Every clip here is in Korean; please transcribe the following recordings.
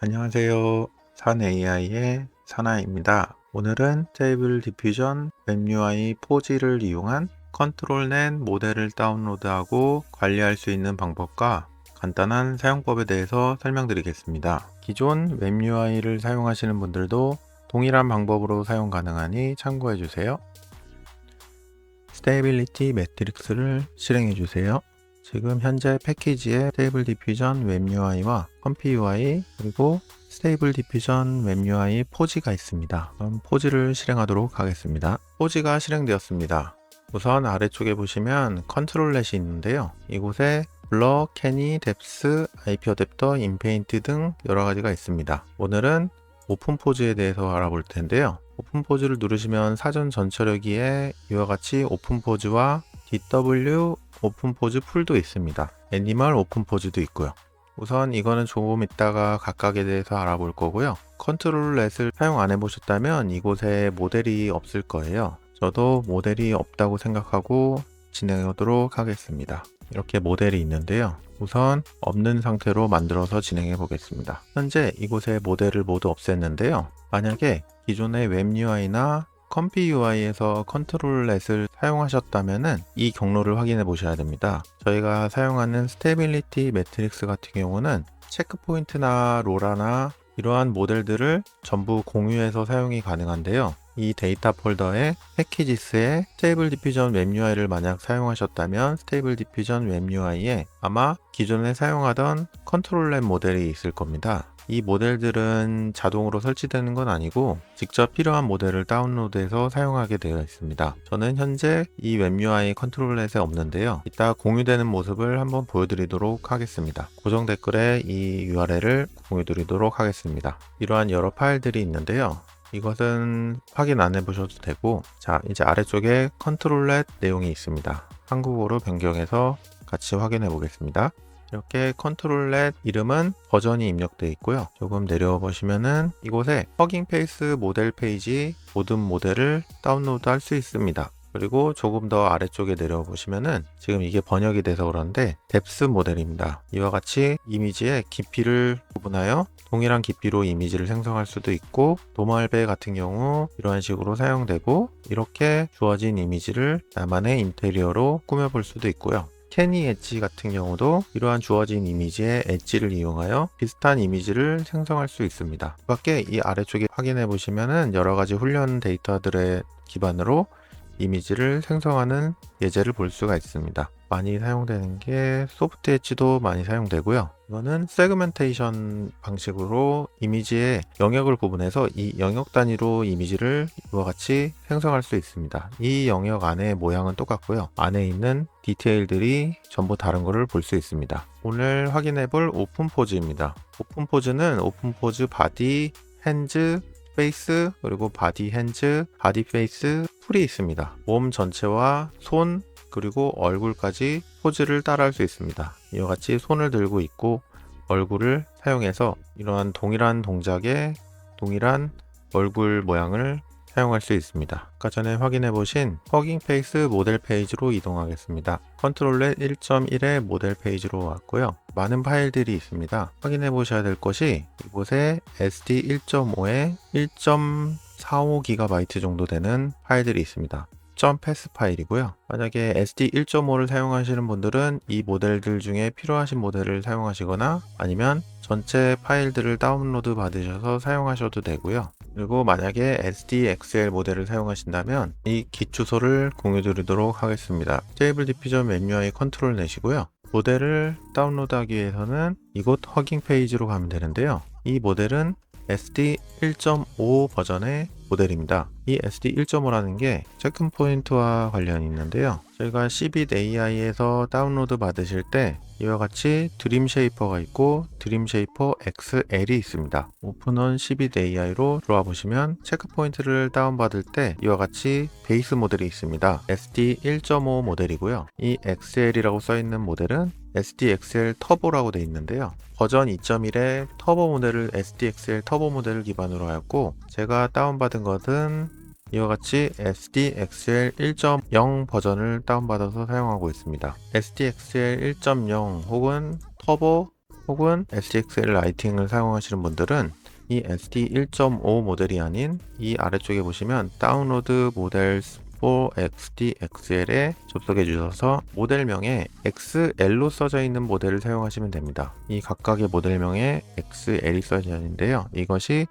안녕하세요. 산 AI의 사나입니다. 오늘은 스테이블 디퓨전 웹 UI 4G를 이용한 컨트롤넷 모델을 다운로드하고 관리할 수 있는 방법과 간단한 사용법에 대해서 설명드리겠습니다. 기존 웹 UI를 사용하시는 분들도 동일한 방법으로 사용 가능하니 참고해 주세요. 스테이빌리티 매트릭스를 실행해 주세요. 지금 현재 패키지에 스테이블 디퓨전 웹 UI와 컴피 UI 그리고 스테이블 디퓨전 웹 UI 포지가 있습니다. 그럼 포지를 실행하도록 하겠습니다. 포지가 실행되었습니다. 우선 아래쪽에 보시면 컨트롤렛이 있는데요. 이곳에 블러, 캐니, 뎁스, IP 어댑터, 인페인트 등 여러 가지가 있습니다. 오늘은 오픈 포즈에 대해서 알아볼 텐데요. 오픈 포즈를 누르시면 사전 전처리기에 이와 같이 오픈 포즈와 DW 오픈 포즈 풀도 있습니다. 애니멀 오픈 포즈도 있고요. 우선 이거는 조금 이따가 각각에 대해서 알아볼 거고요. 컨트롤렛을 사용 안 해보셨다면 이곳에 모델이 없을 거예요. 저도 모델이 없다고 생각하고 진행하도록 하겠습니다. 이렇게 모델이 있는데요. 우선 없는 상태로 만들어서 진행해 보겠습니다. 현재 이곳에 모델을 모두 없앴는데요. 만약에 기존의 웹 UI나 컴피 UI에서 컨트롤렛을 사용하셨다면 이 경로를 확인해 보셔야 됩니다. 저희가 사용하는 스테빌리티 매트릭스 같은 경우는 체크포인트나 로라나 이러한 모델들을 전부 공유해서 사용이 가능한데요. 이 데이터 폴더에 패키지스에 스테이블 디퓨전 웹 UI를 만약 사용하셨다면 스테이블 디퓨전 웹 UI에 아마 기존에 사용하던 컨트롤렛 모델이 있을 겁니다. 이 모델들은 자동으로 설치되는 건 아니고 직접 필요한 모델을 다운로드해서 사용하게 되어 있습니다. 저는 현재 이 웹 UI 컨트롤렛에 없는데요. 이따 공유되는 모습을 한번 보여드리도록 하겠습니다. 고정 댓글에 이 URL을 공유드리도록 하겠습니다. 이러한 여러 파일들이 있는데요. 이것은 확인 안 해보셔도 되고, 자, 이제 아래쪽에 컨트롤렛 내용이 있습니다. 한국어로 변경해서 같이 확인해 보겠습니다. 이렇게 컨트롤렛 이름은 버전이 입력되어 있고요. 조금 내려와 보시면은 이곳에 허깅 페이스 모델 페이지 모든 모델을 다운로드 할 수 있습니다. 그리고 조금 더 아래쪽에 내려와 보시면은 지금 이게 번역이 돼서 그런데 뎁스 모델입니다. 이와 같이 이미지의 깊이를 구분하여 동일한 깊이로 이미지를 생성할 수도 있고 도마알베 같은 경우 이러한 식으로 사용되고 이렇게 주어진 이미지를 나만의 인테리어로 꾸며볼 수도 있고요. 캐니 엣지 같은 경우도 이러한 주어진 이미지의 엣지를 이용하여 비슷한 이미지를 생성할 수 있습니다. 그 밖에 이 아래쪽에 확인해 보시면은 여러 가지 훈련 데이터들의 기반으로 이미지를 생성하는 예제를 볼 수가 있습니다. 많이 사용되는 게 소프트 엣지도 많이 사용되고요. 이거는 세그멘테이션 방식으로 이미지의 영역을 구분해서 이 영역 단위로 이미지를 이와 같이 생성할 수 있습니다. 이 영역 안의 모양은 똑같고요. 안에 있는 디테일들이 전부 다른 것을 볼 수 있습니다. 오늘 확인해 볼 오픈 포즈입니다. 오픈 포즈는 오픈 포즈 바디, 핸즈, 페이스, 그리고 바디 핸즈, 바디 페이스, 풀이 있습니다. 몸 전체와 손, 그리고 얼굴까지 포즈를 따라할 수 있습니다. 이와 같이 손을 들고 있고 얼굴을 사용해서 이러한 동일한 동작에 동일한 얼굴 모양을 사용할 수 있습니다. 아까 전에 확인해 보신 허깅 페이스 모델 페이지로 이동하겠습니다. 컨트롤렛 1.1의 모델 페이지로 왔고요. 많은 파일들이 있습니다. 확인해 보셔야 될 것이 이곳에 SD 1.5에 1.45GB 정도 되는 파일들이 있습니다. .pass 파일이고요. 만약에 SD 1.5를 사용하시는 분들은 이 모델들 중에 필요하신 모델을 사용하시거나 아니면 전체 파일들을 다운로드 받으셔서 사용하셔도 되고요. 그리고 만약에 SDXL 모델을 사용하신다면 이 기초소를 공유 드리도록 하겠습니다. 스테이블 디퓨전 웹 UI 컨트롤넷이고요. 모델을 다운로드하기 위해서는 이곳 허깅 페이지로 가면 되는데요. 이 모델은 SD 1.5 버전의 모델입니다. 이 SD 1.5라는 게 체크 포인트와 관련이 있는데요. 저희가 10bit AI에서 다운로드 받으실 때 이와 같이 드림 쉐이퍼가 있고 드림 쉐이퍼 XL이 있습니다. 오픈온 10bit AI로 들어와 보시면 체크 포인트를 다운받을 때 이와 같이 베이스 모델이 있습니다. SD 1.5 모델이고요. 이 XL이라고 써 있는 모델은 SDXL 터보라고 되어 있는데요. 버전 2.1의 터보 모델을 SDXL 터보 모델을 기반으로 하였고 제가 다운받은 것은 이와 같이 SDXL 1.0 버전을 다운받아서 사용하고 있습니다. SDXL 1.0 혹은 터보 혹은 SDXL 라이팅을 사용하시는 분들은 이 SD 1.5 모델이 아닌 이 아래쪽에 보시면 다운로드 모델스 for SDXL에 접속해 주셔서 모델명에 XL로 써져 있는 모델을 사용하시면 됩니다. 이 각각의 모델명에 XL이 써져 있는데요. 이것이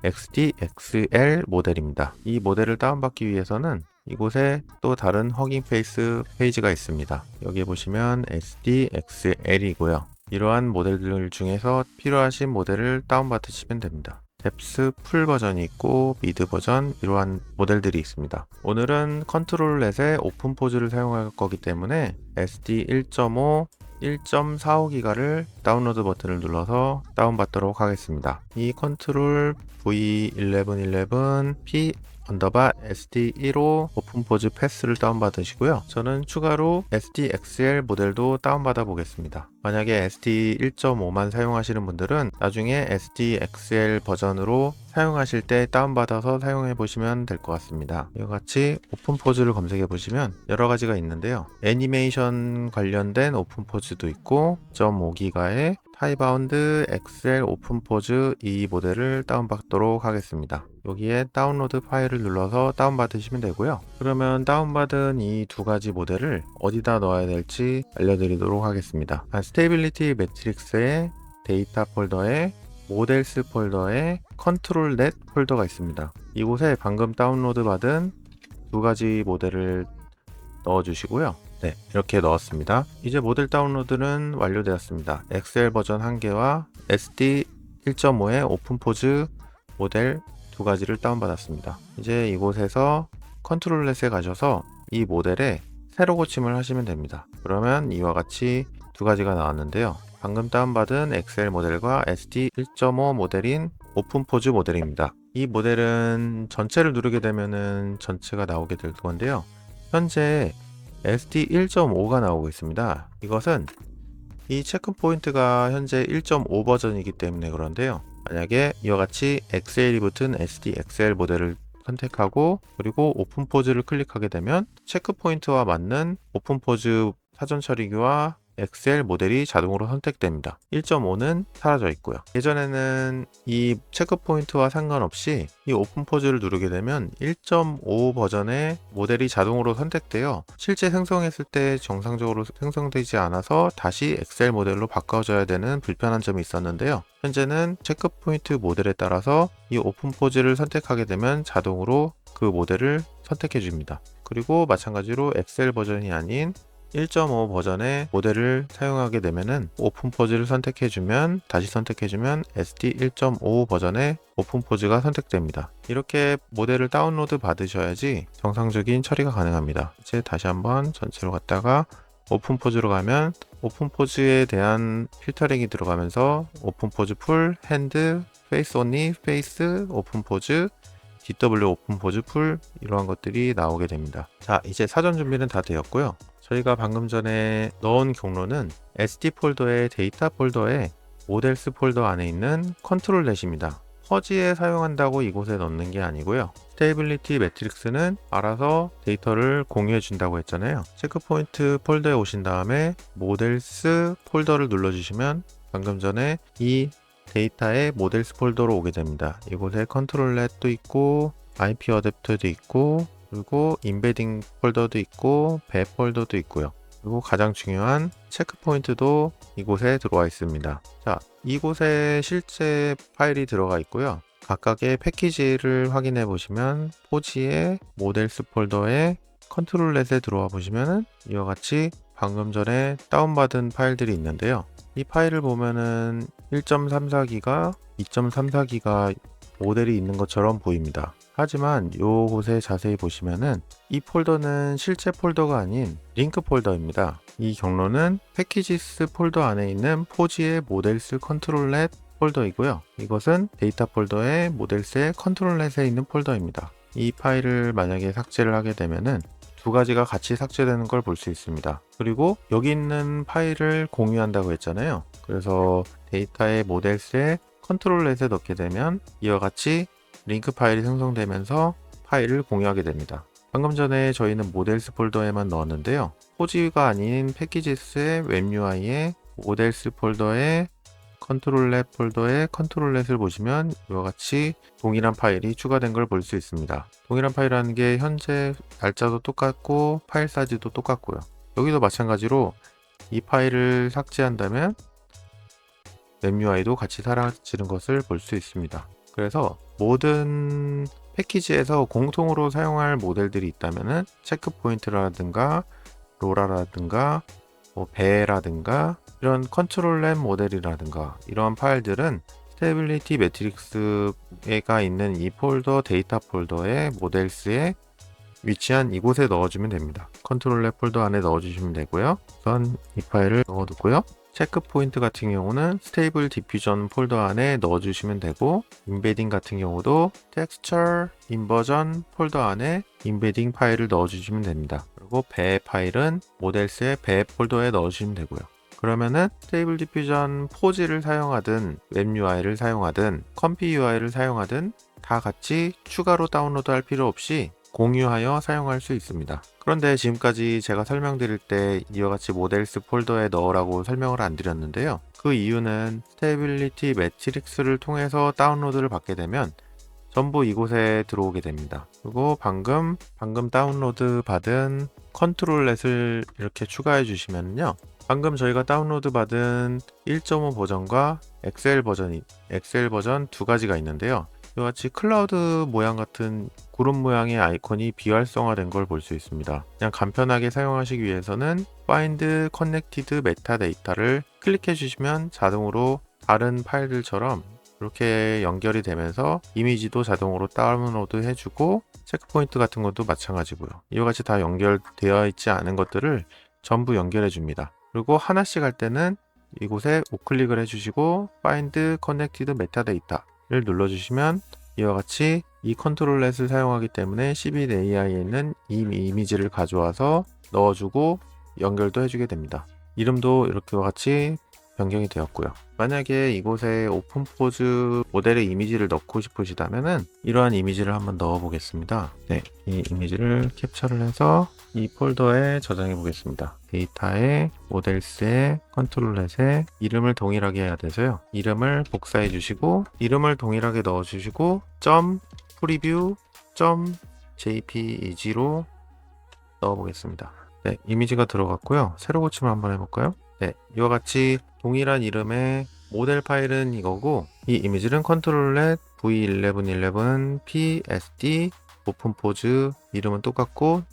SDXL 모델입니다. 이 모델을 다운받기 위해서는 이곳에 또 다른 허깅 페이스 페이지가 있습니다. 여기 보시면 SDXL이고요. 이러한 모델들 중에서 필요하신 모델을 다운받으시면 됩니다. 뎁스 풀 버전이 있고 미드 버전 이러한 모델들이 있습니다. 오늘은 컨트롤넷의 오픈 포즈를 사용할 거기 때문에 SD 1.5 1.45기가를 다운로드 버튼을 눌러서 다운받도록 하겠습니다. 이 컨트롤 V1111 P SD1호 오픈포즈 패스를 다운받으시고요. 저는 추가로 SDXL 모델도 다운받아 보겠습니다. 만약에 SD 1.5만 사용하시는 분들은 나중에 SDXL 버전으로 사용하실 때 다운받아서 사용해 보시면 될 것 같습니다. 이와 같이 오픈포즈를 검색해 보시면 여러 가지가 있는데요. 애니메이션 관련된 오픈포즈도 있고 0.5기가의 타이바운드 엑셀 오픈포즈 이 모델을 다운받도록 하겠습니다. 여기에 다운로드 파일을 눌러서 다운받으시면 되고요. 그러면 다운받은 이 두 가지 모델을 어디다 넣어야 될지 알려드리도록 하겠습니다. 스테이빌리티 매트릭스의 데이터 폴더에 모델스 폴더에 컨트롤넷 폴더가 있습니다. 이곳에 방금 다운로드 받은 두 가지 모델을 넣어주시고요. 네, 이렇게 넣었습니다. 이제 모델 다운로드는 완료되었습니다. 엑셀 버전 1개와 SD 1.5의 오픈포즈 모델 두 가지를 다운받았습니다. 이제 이곳에서 컨트롤렛에 가셔서 이 모델에 새로 고침을 하시면 됩니다. 그러면 이와 같이 두 가지가 나왔는데요. 방금 다운받은 엑셀 모델과 SD 1.5 모델인 오픈포즈 모델입니다. 이 모델은 전체를 누르게 되면은 전체가 나오게 될 건데요. 현재 SD 1.5가 나오고 있습니다. 이것은 이 체크 포인트가 현재 1.5 버전이기 때문에 그런데요. 만약에 이와 같이 엑셀이 붙은 SDXL 모델을 선택하고 그리고 오픈 포즈를 클릭하게 되면 체크 포인트와 맞는 오픈 포즈 사전 처리기와 엑셀 모델이 자동으로 선택됩니다. 1.5는 사라져 있고요. 예전에는 이 체크 포인트와 상관없이 이 오픈 포즈를 누르게 되면 1.5 버전의 모델이 자동으로 선택되어 실제 생성했을 때 정상적으로 생성되지 않아서 다시 엑셀 모델로 바꿔줘야 되는 불편한 점이 있었는데요. 현재는 체크 포인트 모델에 따라서 이 오픈 포즈를 선택하게 되면 자동으로 그 모델을 선택해 줍니다. 그리고 마찬가지로 엑셀 버전이 아닌 1.5 버전의 모델을 사용하게 되면은 오픈 포즈를 선택해주면 다시 선택해주면 SD 1.5 버전의 오픈 포즈가 선택됩니다. 이렇게 모델을 다운로드 받으셔야지 정상적인 처리가 가능합니다. 이제 다시 한번 전체로 갔다가 오픈 포즈로 가면 오픈 포즈에 대한 필터링이 들어가면서 오픈 포즈 풀, 핸드, 페이스 온리, 페이스, 오픈 포즈, DW 오픈 포즈 풀 이러한 것들이 나오게 됩니다. 자, 이제 사전 준비는 다 되었고요. 저희가 방금 전에 넣은 경로는 SD 폴더의 데이터 폴더에 모델스 폴더 안에 있는 컨트롤넷입니다. 퍼지에 사용한다고 이곳에 넣는 게 아니고요. 스테이빌리티 매트릭스는 알아서 데이터를 공유해 준다고 했잖아요. 체크포인트 폴더에 오신 다음에 모델스 폴더를 눌러주시면 방금 전에 이 데이터의 모델스 폴더로 오게 됩니다. 이곳에 컨트롤넷도 있고 IP 어댑터도 있고 그리고 인베딩 폴더도 있고 배 폴더도 있고요. 그리고 가장 중요한 체크 포인트도 이곳에 들어와 있습니다. 자, 이곳에 실제 파일이 들어가 있고요. 각각의 패키지를 확인해 보시면 포지의 모델스 폴더에 컨트롤넷에 들어와 보시면은 이와 같이 방금 전에 다운받은 파일들이 있는데요. 이 파일을 보면은 1.34기가, 2.34기가 모델이 있는 것처럼 보입니다. 하지만 요곳에 자세히 보시면은 이 폴더는 실제 폴더가 아닌 링크 폴더입니다. 이 경로는 패키지스 폴더 안에 있는 포지의 모델스 컨트롤넷 폴더이고요. 이것은 데이터 폴더의 모델스의 컨트롤넷에 있는 폴더입니다. 이 파일을 만약에 삭제를 하게 되면은 두 가지가 같이 삭제되는 걸 볼 수 있습니다. 그리고 여기 있는 파일을 공유한다고 했잖아요. 그래서 데이터의 모델스에 컨트롤넷에 넣게 되면 이와 같이 링크 파일이 생성되면서 파일을 공유하게 됩니다. 방금 전에 저희는 모델스 폴더에만 넣었는데요. 포지가 아닌 패키지스의 웹 UI에 모델스 폴더에 컨트롤렛 폴더에 컨트롤렛을 보시면 이와 같이 동일한 파일이 추가된 걸 볼 수 있습니다. 동일한 파일이라는 게 현재 날짜도 똑같고 파일 사이즈도 똑같고요. 여기도 마찬가지로 이 파일을 삭제한다면 웹 UI도 같이 사라지는 것을 볼 수 있습니다. 그래서 모든 패키지에서 공통으로 사용할 모델들이 있다면은 체크포인트라든가 로라라든가 배라든가 이런 컨트롤렛 모델이라든가 이런 파일들은 스테이빌리티 매트릭스가 있는 이 폴더 데이터 폴더의 모델스에 위치한 이곳에 넣어주면 됩니다. 컨트롤렛 폴더 안에 넣어주시면 되고요. 우선 이 파일을 넣어두고요. 체크 포인트 같은 경우는 스테이블 디퓨전 폴더 안에 넣어주시면 되고, 인베딩 같은 경우도 텍스처 인버전 폴더 안에 인베딩 파일을 넣어주시면 됩니다. 그리고 배 파일은 모델스의 배 폴더에 넣어주시면 되고요. 그러면은 스테이블 디퓨전 포지를 사용하든 웹 UI를 사용하든 컴피 UI를 사용하든 다 같이 추가로 다운로드 할 필요 없이 공유하여 사용할 수 있습니다. 그런데 지금까지 제가 설명드릴 때 이와 같이 모델스 폴더에 넣으라고 설명을 안 드렸는데요. 그 이유는 스테이빌리티 매트릭스를 통해서 다운로드를 받게 되면 전부 이곳에 들어오게 됩니다. 그리고 방금 다운로드 받은 컨트롤렛을 이렇게 추가해 주시면요. 방금 저희가 다운로드 받은 1.5 버전과 엑셀 버전 두 가지가 있는데요. 이와 같이 클라우드 모양 같은 구름 모양의 아이콘이 비활성화된 걸 볼 수 있습니다. 그냥 간편하게 사용하시기 위해서는 Find Connected Metadata를 클릭해 주시면 자동으로 다른 파일들처럼 이렇게 연결이 되면서 이미지도 자동으로 다운로드 해주고 체크포인트 같은 것도 마찬가지고요. 이와 같이 다 연결되어 있지 않은 것들을 전부 연결해 줍니다. 그리고 하나씩 할 때는 이곳에 우클릭을 해주시고 Find Connected Metadata를 눌러주시면 이와 같이 이 컨트롤렛을 사용하기 때문에 C-BITAI에 있는 이 이미지를 가져와서 넣어주고 연결도 해주게 됩니다. 이름도 이렇게와 같이 변경이 되었고요. 만약에 이곳에 오픈포즈 모델의 이미지를 넣고 싶으시다면은 이러한 이미지를 한번 넣어 보겠습니다. 네, 이 이미지를 캡처를 해서 이 폴더에 저장해 보겠습니다. 데이터에 모델스에 컨트롤렛에 이름을 동일하게 해야 돼서요. 이름을 복사해 주시고 이름을 동일하게 넣어 주시고 .preview .jpeg로 넣어 보겠습니다. 네, 이미지가 들어갔고요. 새로 고침을 한번 해볼까요? 네, 이와 같이 동일한 이름의 모델 파일은 이거고 이 이미지는 컨트롤렛 v1111 psd 오픈포즈 이름은 똑같고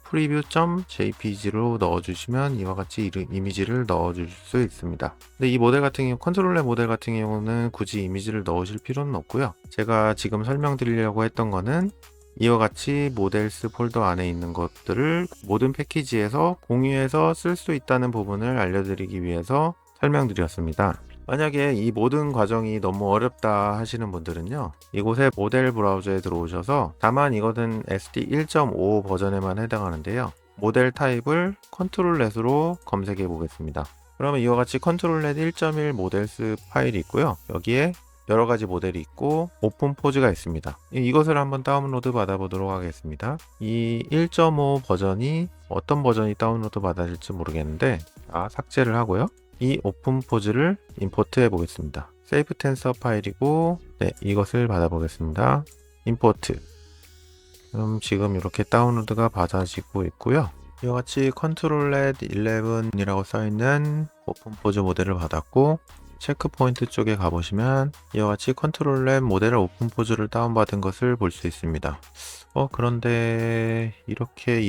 .preview.jpg로 넣어주시면 이와 같이 이미지를 넣어줄 수 있습니다. 근데 이 모델 같은 경우 컨트롤렛 모델 같은 경우는 굳이 이미지를 넣으실 필요는 없고요. 제가 지금 설명드리려고 했던 거는 이와 같이 모델스 폴더 안에 있는 것들을 모든 패키지에서 공유해서 쓸 수 있다는 부분을 알려드리기 위해서 설명드렸습니다. 만약에 이 모든 과정이 너무 어렵다 하시는 분들은요, 이곳에 모델 브라우저에 들어오셔서 다만 이것은 SD 1.5 버전에만 해당하는데요, 모델 타입을 컨트롤렛으로 검색해 보겠습니다. 그러면 이와 같이 컨트롤렛 1.1 모델스 파일이 있고요, 여기에 여러 가지 모델이 있고 오픈 포즈가 있습니다. 이것을 한번 다운로드 받아보도록 하겠습니다. 이 1.5 버전이 어떤 버전이 다운로드 받아질지 모르겠는데 삭제를 하고요. 이 오픈 포즈를 임포트 해 보겠습니다. 세이브 텐서 파일이고 이것을 받아보겠습니다. 임포트. 그럼 지금 이렇게 다운로드가 받아지고 있고요. 이와 같이 컨트롤렛 11이라고 써있는 오픈 포즈 모델을 받았고 체크 포인트 쪽에 가보시면 이와 같이 컨트롤렛 모델 오픈 포즈를 다운받은 것을 볼 수 있습니다. 그런데 이렇게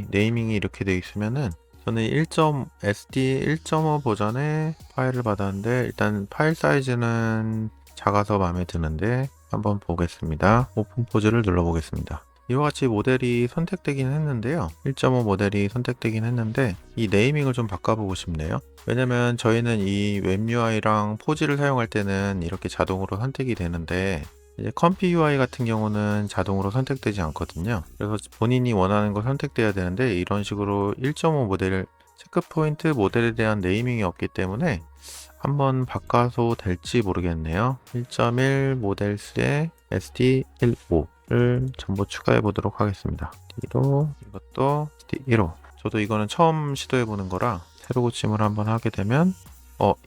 네이밍이 이렇게 되어 있으면은 저는 SD 1.5 버전의 파일을 받았는데 일단 파일 사이즈는 작아서 마음에 드는데 한번 보겠습니다. 오픈 포즈를 눌러 보겠습니다. 이와 같이 모델이 선택되긴 했는데요. 1.5 모델이 선택되긴 했는데 이 네이밍을 좀 바꿔보고 싶네요. 왜냐면 저희는 이 웹 UI랑 포즈를 사용할 때는 이렇게 자동으로 선택이 되는데 이제 컴피 UI 같은 경우는 자동으로 선택되지 않거든요. 그래서 본인이 원하는 걸 선택돼야 되는데 이런 식으로 1.5 모델 체크포인트 모델에 대한 네이밍이 없기 때문에 한번 바꿔서 될지 모르겠네요. 1.1 모델스의 SD15를 전부 추가해 보도록 하겠습니다. D로 이것도 SD1호. 저도 이거는 처음 시도해 보는 거라 새로 고침을 한번 하게 되면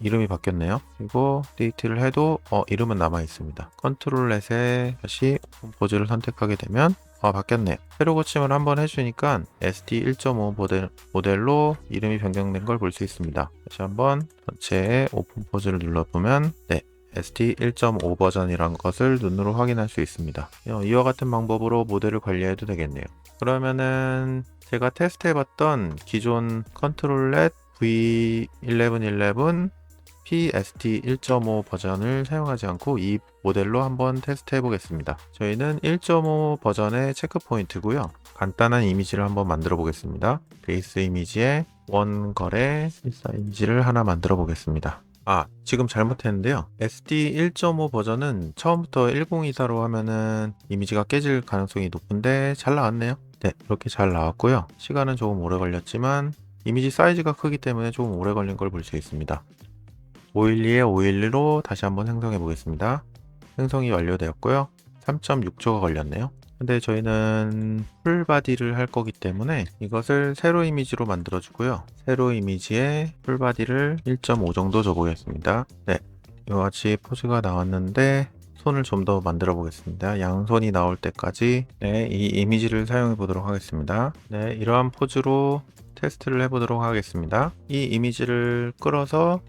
이름이 바뀌었네요. 그리고 업데이트를 해도 이름은 남아 있습니다. 컨트롤 넷에 다시 오픈 포즈를 선택하게 되면 바뀌었네요. 새로 고침을 한번 해주니까 SD 1.5 모델로 이름이 변경된 걸 볼 수 있습니다. 다시 한번 전체에 오픈 포즈를 눌러보면 SD 1.5 버전이란 것을 눈으로 확인할 수 있습니다. 이와 같은 방법으로 모델을 관리해도 되겠네요. 그러면은 제가 테스트해봤던 기존 컨트롤렛 V1111 PSD 1.5 버전을 사용하지 않고 이 모델로 한번 테스트해 보겠습니다. 저희는 1.5 버전의 체크포인트고요. 간단한 이미지를 한번 만들어 보겠습니다. 베이스 이미지에 원거래 실사 이미지를 하나 만들어 보겠습니다. 지금 잘못했는데요. SD 1.5 버전은 처음부터 1024로 하면은 이미지가 깨질 가능성이 높은데 잘 나왔네요. 네, 이렇게 잘 나왔고요. 시간은 조금 오래 걸렸지만 이미지 사이즈가 크기 때문에 조금 오래 걸린 걸 볼 수 있습니다. 512에 512로 다시 한번 생성해 보겠습니다. 생성이 완료되었고요. 3.6초가 걸렸네요. 근데 저희는 풀바디를 할 거기 때문에 이것을 세로 이미지로 만들어 주고요. 세로 이미지에 풀바디를 1.5 정도 줘보겠습니다. 네, 이와같이 포즈가 나왔는데 손을 좀 더 만들어 보겠습니다. 양손이 나올 때까지 이 이미지를 사용해 보도록 하겠습니다. 네, 이러한 포즈로 테스트를 해보도록 하겠습니다. 이 이미지를 끌어서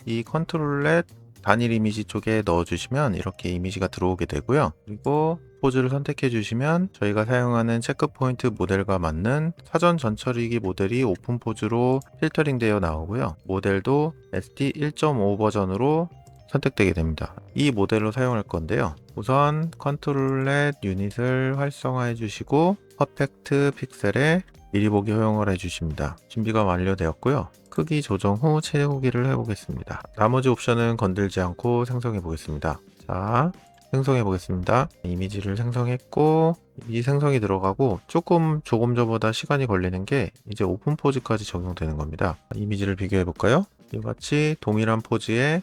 이 컨트롤렛 단일 이미지 쪽에 넣어주시면 이렇게 이미지가 들어오게 되고요. 그리고 포즈를 선택해 주시면 저희가 사용하는 체크포인트 모델과 맞는 사전 전처리기 모델이 오픈 포즈로 필터링 되어 나오고요. 모델도 SD 1.5 버전으로 선택되게 됩니다. 이 모델로 사용할 건데요. 우선 컨트롤렛 유닛을 활성화해 주시고 퍼펙트 픽셀에 미리 보기 허용을 해주십니다. 준비가 완료되었고요. 크기 조정 후 채우기를 해보겠습니다. 나머지 옵션은 건들지 않고 생성해 보겠습니다. 자, 생성해 보겠습니다. 이미지를 생성했고 이 생성이 들어가고 조금 저보다 시간이 걸리는 게 이제 오픈 포즈까지 적용되는 겁니다. 이미지를 비교해 볼까요? 이와 같이 동일한 포즈에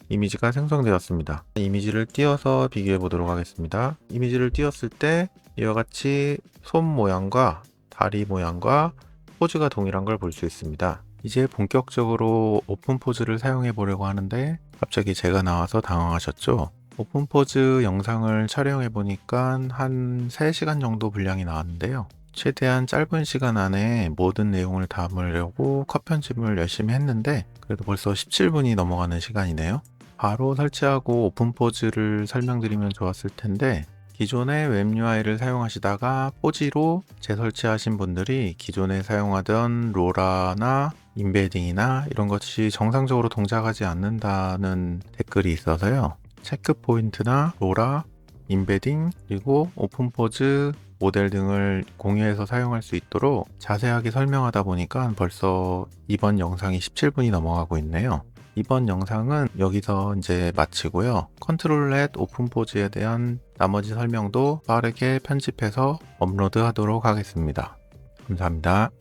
이미지가 생성되었습니다. 이미지를 띄워서 비교해 보도록 하겠습니다. 이미지를 띄웠을 때 이와 같이 손 모양과 다리 모양과 포즈가 동일한 걸 볼 수 있습니다. 이제 본격적으로 오픈 포즈를 사용해 보려고 하는데 갑자기 제가 나와서 당황하셨죠? 오픈 포즈 영상을 촬영해 보니까 한 3시간 정도 분량이 나왔는데요. 최대한 짧은 시간 안에 모든 내용을 담으려고 컷 편집을 열심히 했는데 그래도 벌써 17분이 넘어가는 시간이네요. 바로 설치하고 오픈 포즈를 설명드리면 좋았을 텐데 기존의 웹 UI를 사용하시다가 포지로 재설치하신 분들이 기존에 사용하던 로라나 인베딩이나 이런 것이 정상적으로 동작하지 않는다는 댓글이 있어서요. 체크 포인트나 로라, 인베딩, 그리고 오픈 포즈 모델 등을 공유해서 사용할 수 있도록 자세하게 설명하다 보니까 벌써 이번 영상이 17분이 넘어가고 있네요. 이번 영상은 여기서 이제 마치고요. 컨트롤렛 오픈 포즈에 대한 나머지 설명도 빠르게 편집해서 업로드 하도록 하겠습니다. 감사합니다.